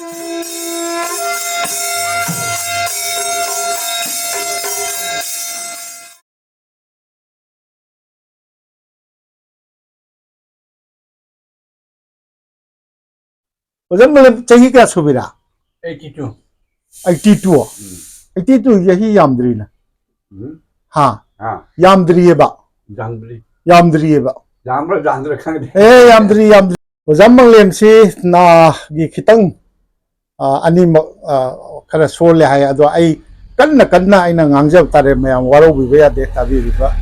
Ozam malam chahi kya subira? 82. 82. 82 yahi yamdri na. Ha. हाँ Yamdri ye ba. जानबली Yamdri ye ba. जानबल जानदर खाने Yamdri. Ozam malam si na gi kitang ani kara sol le hai ado ai kanna ai na ngangjab tare mayam waro bi ya de tabi ri ba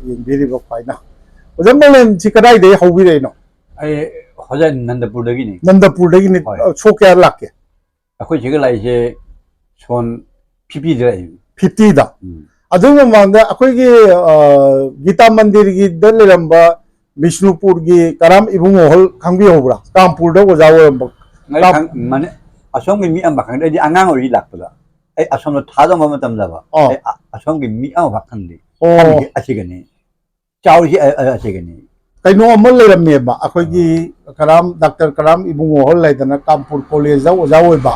yin bi ri ba paina. Ozam malam si kadai de hobi re no. अरे होजा नंदपुर दगी नहीं Nandapur de ni so kya lakke. अखोई जगह लाई जे सोन PP दे 50 da. Adung mangda akoi gi Gita Mandir gi daliramba Bishnupur gi Karam Ibung Hol khangbi hobra Kampur da gojawo ba ngay माने असम के मी अम बखन दे आंगांग ओरी लागतला ए Assam no थादो मम तम जाबा ए असम के मी अम बखन दे ओ असिगने चाउजी असिगने kaino amal leramne ba akoi gi Karam Dr. Karam Ibung Hol laidana Kampur College da gojawo ba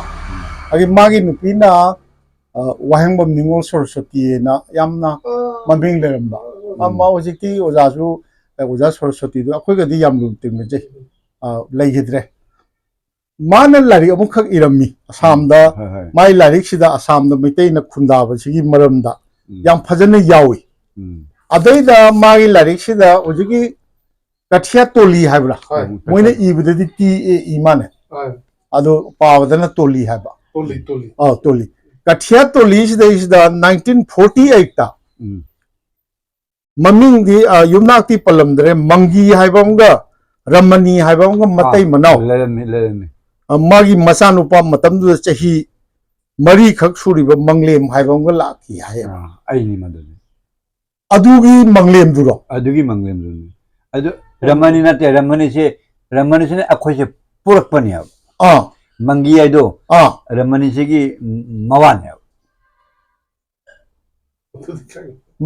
agi magi nupina wahangbam ningol Saraswati na yamna maming leramba ma hojiki ojasu oja Saraswati do akoi ga di yam lu ting je leigidre mana lari amuk khak irami asam da mai lari sida asam da mitei na khunda ba sigi maram da yam phajana yawi adai da mai lari sida ojigi kathia toli haibra moina ibida di ti imane ado pawdana toli haiba toli kathia toli sida 1948 ta maming di yumnak ti palamdre mangi haibamga ramani haibamga matai manau ले magi masanupa matamdu chahi mari khak suriba manglem haibamga laki hai आई नहीं मदद adugi manglem duro अदुगी Manglem जुनी अदु रमनी नते रमनी से अखोई से पुरक पनी अब मंगी आई दो रमनी से की मवान है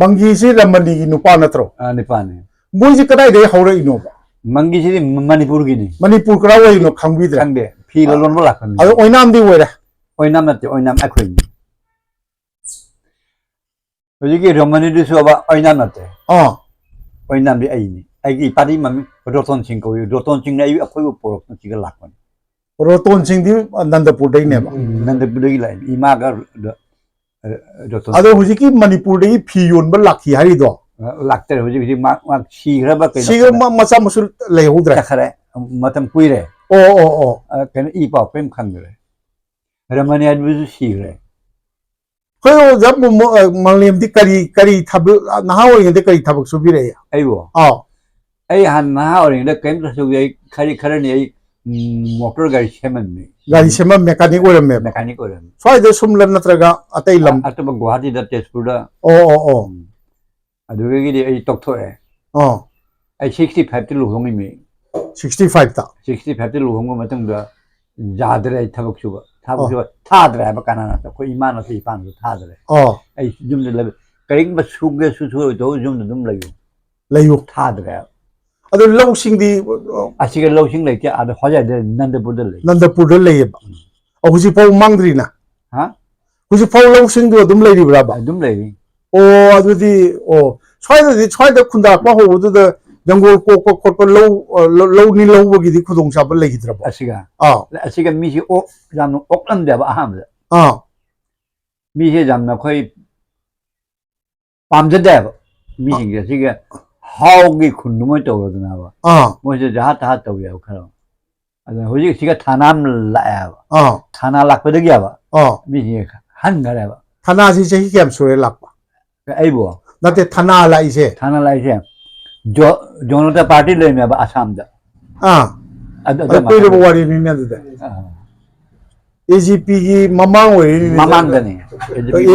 mangi si ramani gi nupa natro निपान है moi ji kadai de haura ino ba मंगी से मणिपुर की नहीं manipur kra wai no khangbi dra खंगे फी लोन बोला खन ado oinam di wera ओइनाम नते ओइनाम अखोई नहीं ओजिकी रमनी दुसु अब ओइनाम नते ओइनाम भी आई नहीं आई की पार्टी मम्मी रोटन सिंह को रोटन सिंह ने आई अखोई को पुरक चिका Lakhan roton sing di nandapur dai ne ba Nandpur की लाइन इमा का rotten ado hujiki manipur dai phi yon ba lakhi hari do लागते रहे होजी मा शीघ्र बा कहीं siga macha masul le hudra खरे मतम कुई रहे o कहीं ई पाप प्रेम खंग रहे रमनी आज भी शीघ्र koyo jab manglem di kari thab na hawo de kari thabak su bi re आई वो आई हन ना और इन्हें कहीं तो सुबह आई खरी खरे नहीं आई मोटर गाड़ी शेमन में gari sema mechanic oram me mechanic और swai de sumlan natraga atai lam अत बग गुवाहाटी द टेस्टपुर द o अदुगे की आई टॉक्टो है आई 65 ती लुहोंगी में 65 ta 65 ती लुहोंगो मतंग द जादरे आई थबक सुबह थादरे है बकाना ना तो कोई ईमान से ईपान तो थादरे आई जुम दे लबे कहीं बस सुगे सुसु तो जुम दुम लयो layu थादरे ado law sing di असिगे लौसिंग लेके आद होजा दे नंदपुर दे ले nandapur da lay ba huji pau mangdri na हां huji pau law sing do dum lay ri bra ba दुम ले o adudi swai da khunda pa ho du da jangol ko law ni law gi di khudong sa ba lay gi dra ba असिगे मिसी ओ जामनो ओकलम दे बा हम मिसी जामना खोई पामजे दे मिसी के सिगे हाउगी खुन्नुमै तौरदना बा मोजे जहा तहा तौ या खरो अद होजि सिगे थाना लाया बा थाना लाकपदे गया बा मिसी हन गरे बा thana si chahi kyam sure lak ba आई बो nate thana lai se थाना लाई से जो जनता पार्टी ले में बा असम दा अद pere bo wari ni ne da AGP gi mamang we ni mamang da ni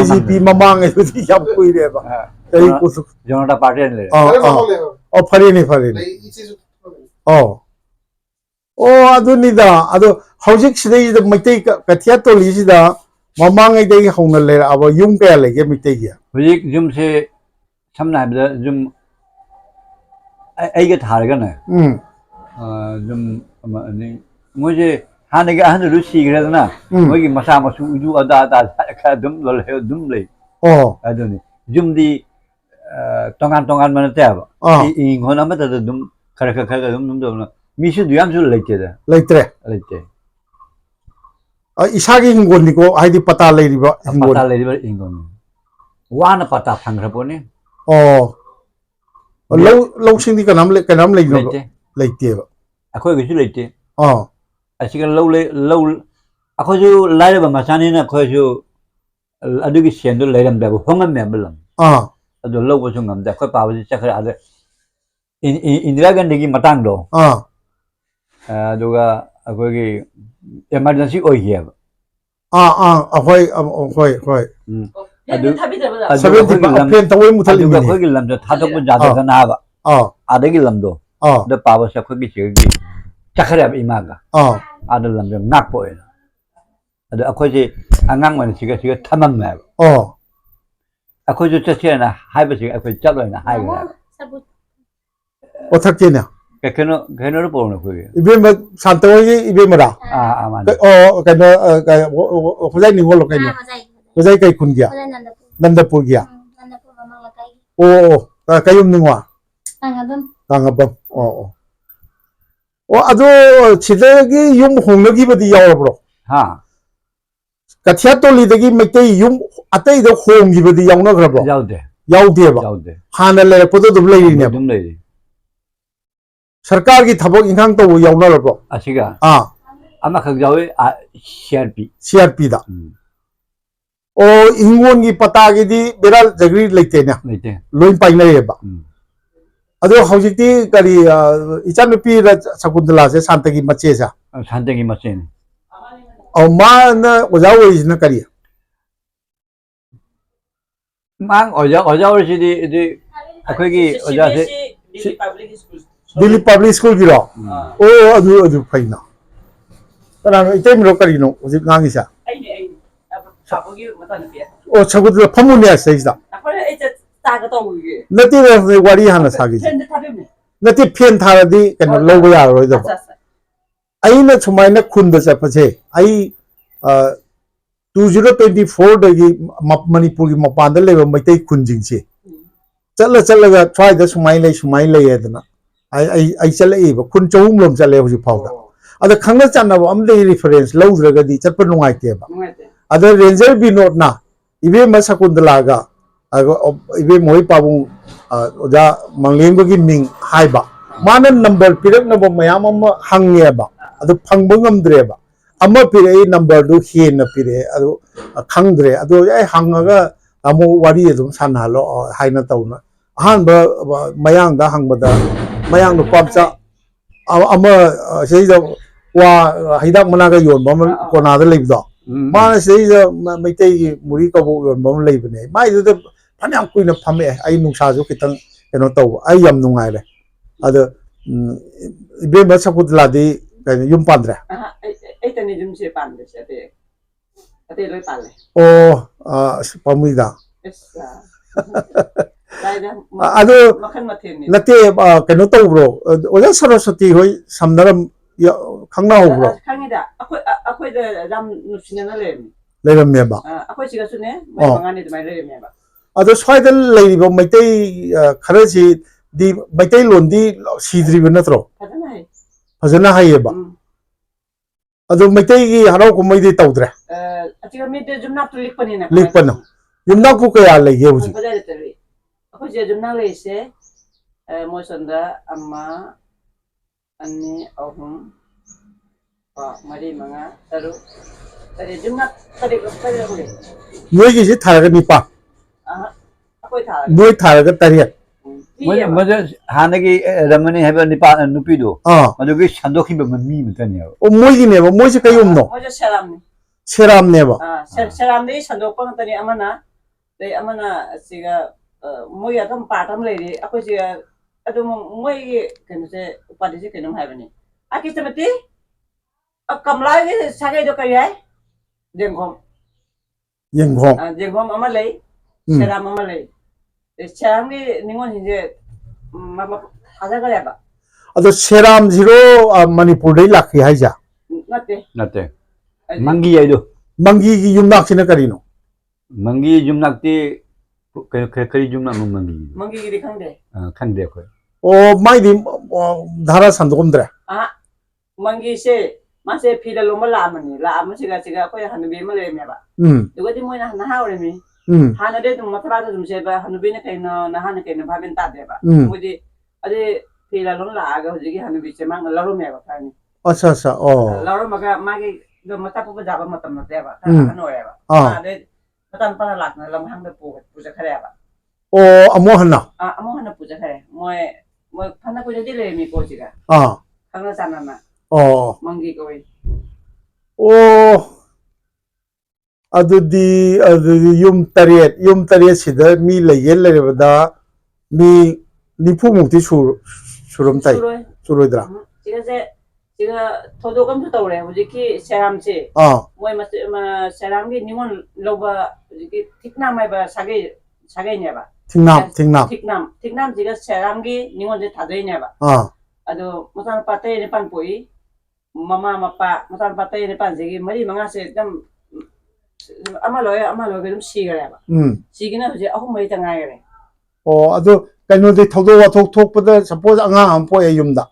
AGP mamang e di yam koi re ba ei ku Janata party ले phare ni adu ni da adu hojik sidai da mitai kathia to li si da mamang ai dai hauna le aba yum ka le ge mitai gi होजि जुम से समना बे जुम आई के थारगा ना जुम अनि मुझे 하나가 하늘 루시 그러잖아. 거기 마사 마수 우주 아다 좀 놀래요 좀 래. 아더니 좀디 동안 때봐. 이 인고나마다 좀 가르가 좀 미슈 두ям줄 레이테다. 레이트레. 레이테. 이사기 인곤이고 아이디 빠따 레이리바 인곤. 빠따 레이리바 인곤. 와나 빠따 방그라보네. lâu sinh đi cái năm lấy nó lấy tiền 아코이 그줄 레이테. 아시간 lâu 아코주 라이브 마산이나 코주 아두기 시엔도 레이람다고 홍은 멤버람. 아주 lâu 좀 감다. 코 바버지 chắc 아들 인디라 간디기 마땅도. 누가 거기 emergency 오이게. 아호이. 세븐티 앞에 더위 못할 일이. 거기 람도 타덕분 자다가 나와. 아데기 람도. 더 바버서 거기 저기 chắc 이마가. 아들 람도 낙 보여. 아들 아코지 안강만 지가 탐함매. 아코지 저체나 하이버지 아코 잡려나 하이가. 어떻게 냐 걔는 보는 거예요. 이be 뭐 산토이 이be 뭐라 맞아. cái 호자이 닝골로 cái 호자이 cái kun kia Nandapur kia cái yum ningwa Tangabam ado chidagi yum hongnagi badi yawbro kathia tolidagi maitai yum atai da hongi badi yawna grabro yawde ba hana le podo dum lei ne सरकार की थबक इंखांग तो यावना रबो 아시가 아마 그자we CRP दा ओ इंगोन की पता की दी बेरा जगरी लेते ने लोइन पाइना येबा अदो हौजिती करी इचा नुपी सकुंतला से शांतगी मचे सा शांतगी मचे औ मा न ओजा ओइस न करी 망 어자 오시디 거기 어자세 दिल्ली पब्लिक स्कूल की रो ओ अदु फाइना तना इते मिरो करिनो उजि गांगिसा साबोगी मतन पे ओ छगुद फमुने सैसा अखरे ए ताग तौगे नति रे वारी हाना सागी फेन थाबेने नति फेन थारदी कनो लोबो यारो द आइना छुमाइना खुंद चपसे आई 2024 दगी मणिपुर की मपान द लेबो मैतै खुंजिंग से चलगा ट्राई द सुमाइ ले एदना आई चले खुन चौम लोम चले हुजी फाउदा अद खंग चनब अमदे रेफरेंस लौद्रगदी चटप नुंगाइतेबा अद रेंजर बिनोद ना इबे मसकुंदलागा इबे मोहि पाबु ओजा मंगलेंगो की मिंग हाइबा मान नंबर पिरक नब मयाम अम हंगेबा अद फंगब ngमद्रेबा अम पिरे नंबर दु हेन पिरे अद खंगद्रे अद ए हंगगा अमो वारी अदुम सानहालो हाइना तौना अहान मयांग दा हंगबदा mayang no pamcha ama seida wa haidak managa yon bam kona da leibdo ma seida maitai muri ka bo yon bam leibne mai da phanam kuina phame ai nungsa jo kitang keno taw ai yam nungai le ada ibe ma sakut ladi yum pandra ai tani jum se pande se ate loi pale pamuida अदो नते कनो तो bro ओजा सरस्वती होय समनरम खंगना हो bro खंगिदा अखोय the Ram नुसिना लेरमेबा अखोय सिगासुने मंगानि दमाय लेरमेबा अदो स्वाइदल लेरिबो मैतै खरसि दि मैतै लोंदी सिद्रिबो नत्रो फजना हायेबा अदो मैतै की हराव को मैदि तौद्रे अतिगा मिदे जुमना तो लिखपनिना लिखपनो जुमना को कया लेगे हुजी अखोय जुमना लेसे मोसंदा अम्मा अन्नी अहुम मरी मंगा तरु तरे जुमना तरे ले नोय की थारगा निपा अखोय थार नोय थारगा तरिया मजे हानगी रमनी हेबा निपा नुपीदो मदुगी संदोखि मम्मी मतनिया ओ मोयगी नेबा मोयसे कयुमनो मोजे सेरामनी सेराम नेबा सेराम दे संदोपन तनी अमना सिगा मोय अदम पाटम लेरी अखोय सिगा अदम मोय कनसे उपाधि से कनम हायबनी आकि तमति कमला के सागे जो करिया जेंगोम अमा ले सेराम अमा ले सेराम के निंगोन हिजे मामा हाजा गयाबा अदो सेराम जीरो मणिपुर दे लाखि हाइजा Nate. Nate. Mangi ayo. Mangi ki yumnak sina karino. Mangi jumnak ti kari jumnak mo mangi. Mangi giri khangde. Khangde ko. O mai di dhara sandogomdre. Mangi se mase phila loma la siga ko hanubi ma le me ba. Duga di mo na ha ore mi. Hana de dum matara dum se ba hanubi ne kaino na hana kaino bhaben ta de ba. Mo di ade phila lom la aga hoji ki hanubi se mang la ro me ba kani. Acha acha oh. La ro maga magi do mata pu ja ba matam na de ba. Hano ya ba. Ade matan pa lak na lam hang de pu ja khare ba. O amo hana. Amo hana pu ja khare. Mo phana ko jadi le mi ko siga. Khangna sana na. Oh. Mangi ko wi. Oh. Adudi yum tariet sida mi la yel le bada mi nipu mukti surum tai surodra. Siga todo kam to tawre hoji ki seram se. Moi ma seram gi ningon loba ki thikna mai ba sage ne ba. Thiknam siga seram gi ningon je thadai ne ba. Ado mutan patai ne pan poi mama mapa mutan patai ne pan sigi mari manga se dam ama loy dum sigare ba. Sigina hoji ahum mai tangai gare. Oh ado kaino de thodo wa thok pada suppose anga am po e yumda.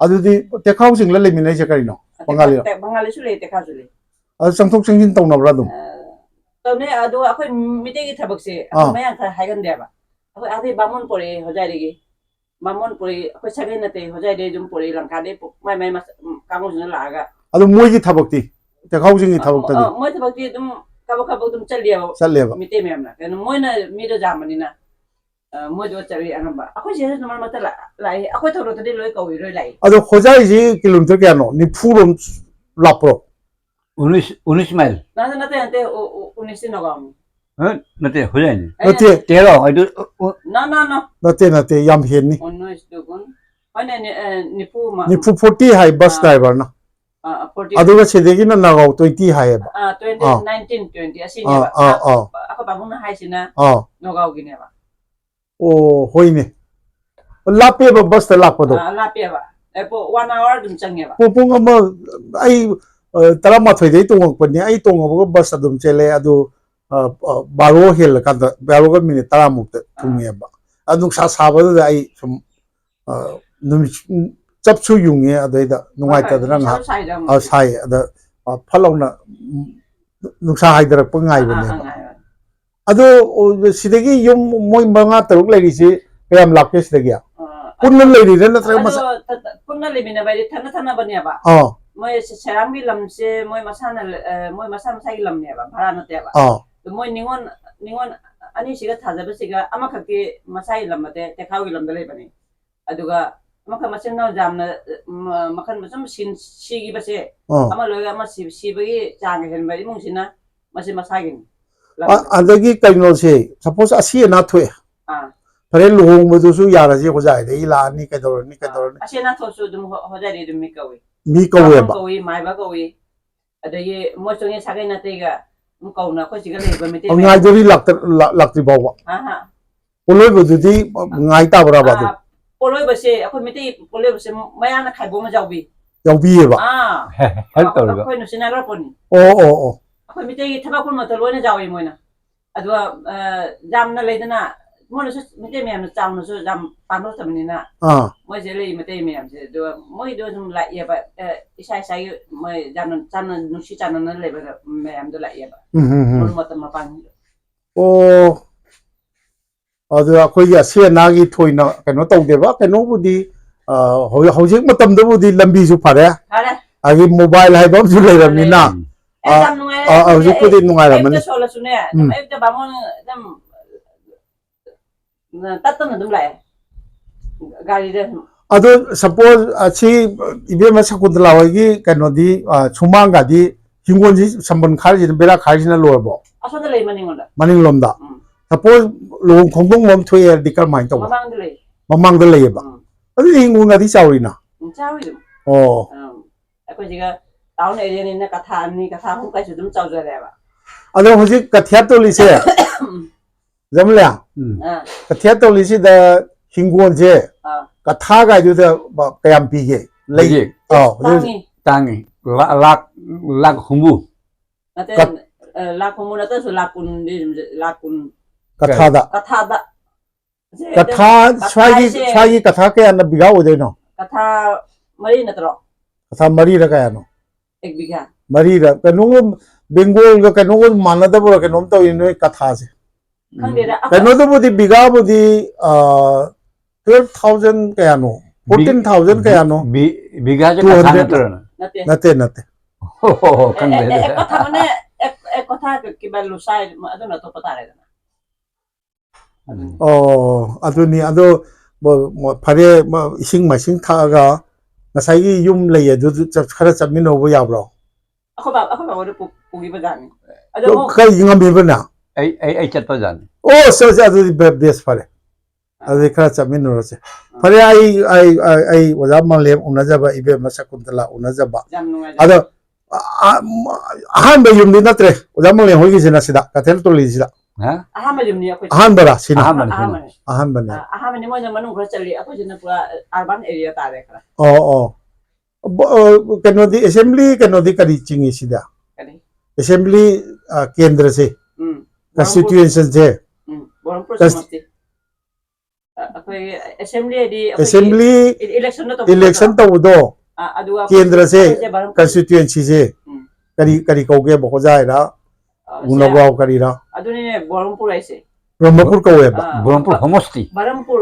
Adudi tekhaw sing la leminai je karino. Bangali su le tekhaw su le. Sangthok singin tawnabra dum. Tawne ado akhoi mite gi thabak se maya tha haigan de ba. Akhoi ade bamon pore hojai regi. Bamon pore akhoi sagai na te hojai de jum pore langka de mai kango juna la aga. Ado moi gi thabakti tekhaw singi thabak ta. Moi thabakti dum kabak dum challiya mite me amna. Keno moi na mi do jamani na. Moi do chari anamba. Akhoi je normal mata lai akhoi thoro tadi loi kawi roi lai. Ado hojai ji kilometer kya no ni phurom lapro. 19 mile. Nate ante 19 nogam. Nate hojai ni. Nate tero adu. No. Nate yam hen ni. 19 dugun. Ane nipu ma. Nipu 40 hai bus driver na. 40. Aduga sedegi na nagaw 20 hai ba. 19 20 asini ba. Ako babung na hai sina. Nagaw gini ba. Oh hoine. Lape ba bus ta lakpa do. Lape ba. Epo 1 hour dum change ba. Pung ama ai tarama thoi dei tong pa ni ai tong ba bus adum chele adu baro hel ka da baro ga minute taramuk ta thunge ba. Adu sa ba da ai sum num chapchu yunge adaida nungai ta da nga sai da phalawna nuksa haidara pa ngai ba ne. Ado sidagi yum moi manga taruk lai si kayam lakpe sidagi ya. Punna lai ri na tra mas punna le bina bai thana bania ba. Moi serambi lam se moi masana sai lam ne ba bhara na te ba. Moi ningon ani siga thaja ba siga ama khaki masai lam te tekhawi lam dale bani. Aduga maka masin na jamna makan masam sigi ba se ama loga ama si bagi chang hen ba imung sina masin masagin. Adagi kaino se suppose asi na thwe pare luhong ma su yara je hojai de ila ni ka dor ni asi na tho su dum hojai de mi kawi ba kawi mai ba kawi adagi mo chonge sagai na te ga mu kau na ko siga le ba mete ngai dori lakti ba wa poloi ba du di ngai ta bra ba du poloi ba se ako mete poloi ba se maya na khai bo ma jawbi ba help tor ba ko no sinara poni oh akhoi mitei thaba kun matal loina jawi moina adwa jamna leidana mona su mitei mem chawna su jam pano tamni na moi jele mitei mem se do moi do jum la ye ba isai moi jamna nusi chana na le ba mem do la ye ba mona matam ma pan oh adu akhoi ya se na gi thoina kano tau de ba kano budi hojik matam do budi lambi su phare agi mobile hai ba su le ramni na Zuko din nungai raman. Sola sune. Ay ta bangon dam tatan na dum lai. Gari de. Ado suppose achi ibe ma sakundla wagi kanodi chumanga di hingonji samban kharji bera kharji na lorbo. Asoda lei maningonda. Maninglomda. Suppose lo khongdong mom thoye dikar mai to. Mamang de lei ba. Ado hingonga di chawrina. Chawi. Oh. Ako jiga taun area ni na katha hum kai sudum chawja re ba. Ado hoji kathya to lise. Jamla. Kathya to lise da hingon je. Katha ga ju da kayam pi ge. Lei. Tangi. ลักหุมู นั่นแต่ลาคุมุนั่นแต่สุลาคุนนี่ลาคุน กระทาดะ กระทาดะ กระทาชายกระทาแกอันบิกาโอเดนอก ระทามารีนั่นตรอก ระทามารีระกายนอ เอกบิกา มารีระกันนู้นเบงโกลก็กันนู้นมันนั่นแต่บุระกันนู้นตัวอินโนกระทาสิ ข้างเดียว กันนู้นตัวบุตรบิกาบุตร12,000 kaya no 14,000 kaya no บิกาจะกระทานั่นตัวนะ nate โอ้โหข้างเดียว กระทาเนี่ยกระทาคือแบบลูไซมาอันนั้นตัวปตาเลยนะ aduni ado phare ising machine thaga nasai gi yum lei adu khara chamin ho ya bro เขาแบบว่าปูกีประจันอันนั้น kai ngam bi bana ไอ้จัดประจัน oh so adu best phare adu khara chamin no se phare ai waja manglem unaja ba ibe masakuntala unaja ba จำนวน ado ahan ba yum ni natre waja manglem hogi sina sida katel to li sida ฮะ อาหารมันอยู่นี่อ่ะ ahan bara sina อาหารมัน ahan bana อาหารมันนี่มันจะมันนุ่งกระเจริญอ่ะก็จะนั่นพวกอาร์บันเอเรียตาเลยครับ kanodi assembly kanodi kari chingi sida กันนี่ assembly kendra se constituency je บอลพูดสมัติaku assembly di assembly election to do kendra se constituency je kari kauge boko jai ra unogau kari ra adu ni Berhampur aise Berhampur kauge ba Berhampur homosti Berhampur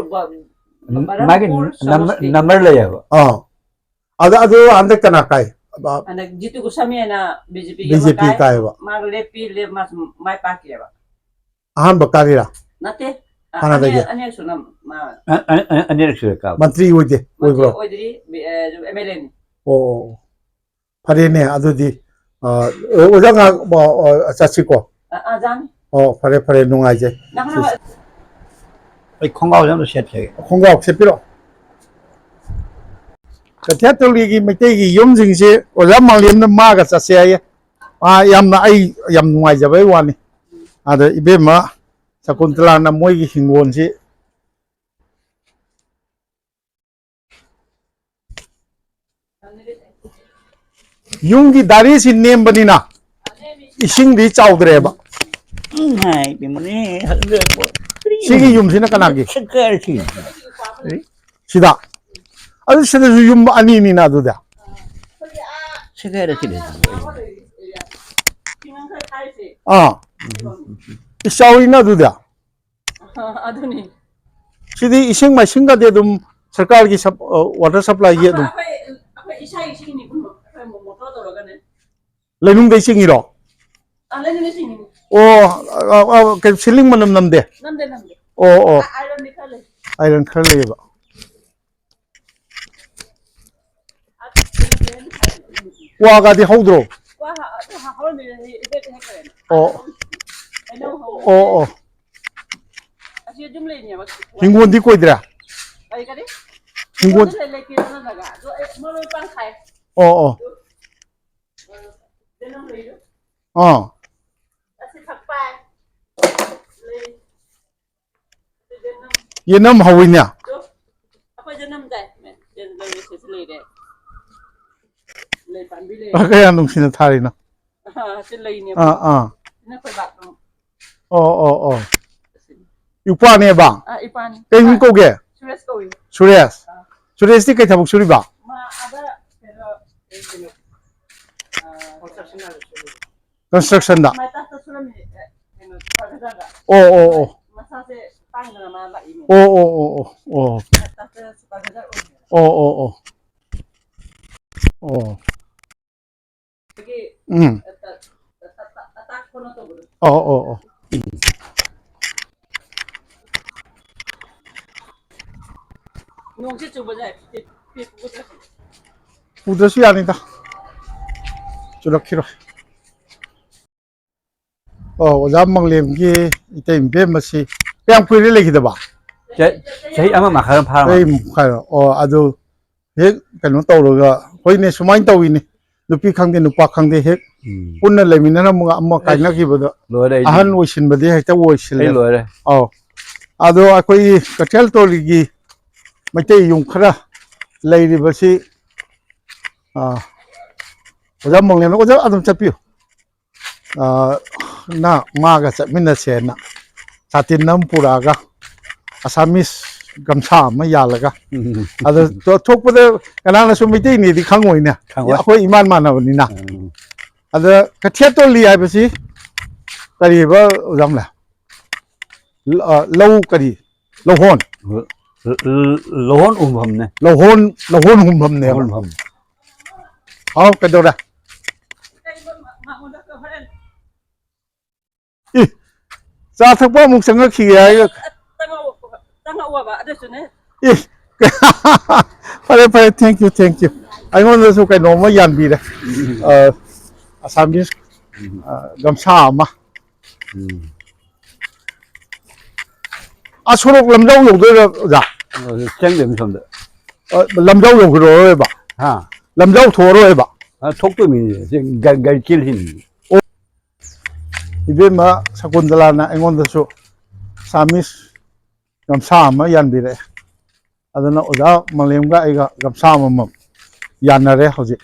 magi number le ya adu ande kana kai anak jitu gusami na BJP kai ba mag lepi le mas mai paki ba ahan bakari ra nate Ana dagi. Ani sunam ma. Ani reksu ka. Mantri hoide oi bro. Oidri MLA ni. Oh. Phare ne adu di ojanga chachi ko. Jan. Oh phare nungai je. Nakana Ai khongao jam set che. Khongao sepiro. Katya toli gi mete gi yum jing se oja manglem na ma ga chase ya. Yam na ai yam nungai je bai wani. Ada ibe ma Sakuntala na moi gi hingon si yung gi dari si nem bani na ising di chawdre ba Hai bimone hagre ko. sigi yum sina kanagi Sekar si. sida adu sida yum ani ni na du da Sekar si. isawi na du da adu ni. sidi ising ma singa de dum sarkar gi water supply ye dum Apa isai ising ni pun apa motor tu logan ni. lenung de singi ro Lain ni sing ni. oh ke siling manam nam de Namde. oh Iron ni kale. iron khale ba wa ga di hodro Wah, how ni itu keren. oh Asyik jumlah ni apa? hingon di ko idra Ay kadi? hingon Lelaki na naga. So mo pang khay. oh Denong leyo. Asi thakpa. yenam hawinya So apa jenam dai? Jenam leyo se le de. Le pan bi le. kaya nung sinatari na Se le ni. Na ko ba. oh yupa ne ba Ipan. keng ko ge Stress ko. Suresh ti kay tabuk suri ba Ma ada pero construction da May tasta sulam ni. Pagdaga. oh Masase pang na naman ba ini. oh Tasta sa pagdaga. Sige. Attack ko na to. oh Nung si Chuba dai. 우드시 아니다 저렇게로 오잠망렘기 이때 임베마시 그냥 뿌리를 내기다 봐 Sei ama makharam phara. 에이 가요 아주 핵 그는 떠오르가 거기네 수마인 떠오이네 누피 강대 누파 강대 핵 오늘 레미나나 뭐가 아마 가이나기보다 Lore 아한 오신바디 핵다 ei 오실래 lore. 아도 아코이 그텔 떠리기 마이테 용 khara leiribasi 오자 먹는 오자 아좀 잡히요 나 마가 잡민나세나 사틴남 pu라가 아사미스 감사 마 야라가 아도 저 톡보다 가나나 좀 밑에 니디 강고이네 아코 이만 만나버니나 아도 카티아톨리 하이버시 까리바 오잠라 lâu 까리 lâu lỗ hôn lâu hôn hùm hầm nè cái đâu ra ra thằng bố mùng sừng khi ấy tăng hậu bà đây xuống đấy phải thank you anh muốn nói cái nó mới dàn bị đấy Assamese gam sa mà 소록 lâm dâu rồi dạ tránh điểm xong đấy lâm dâu dùng rồi bà ha lâm dâu thua rồi bà thúc tôi mình gần chill hình 이제 막 사군들라나 앵원들수 사미스 감사마 얀비래 아드나 오다 말렘가 이가 감사마 얀나래 호지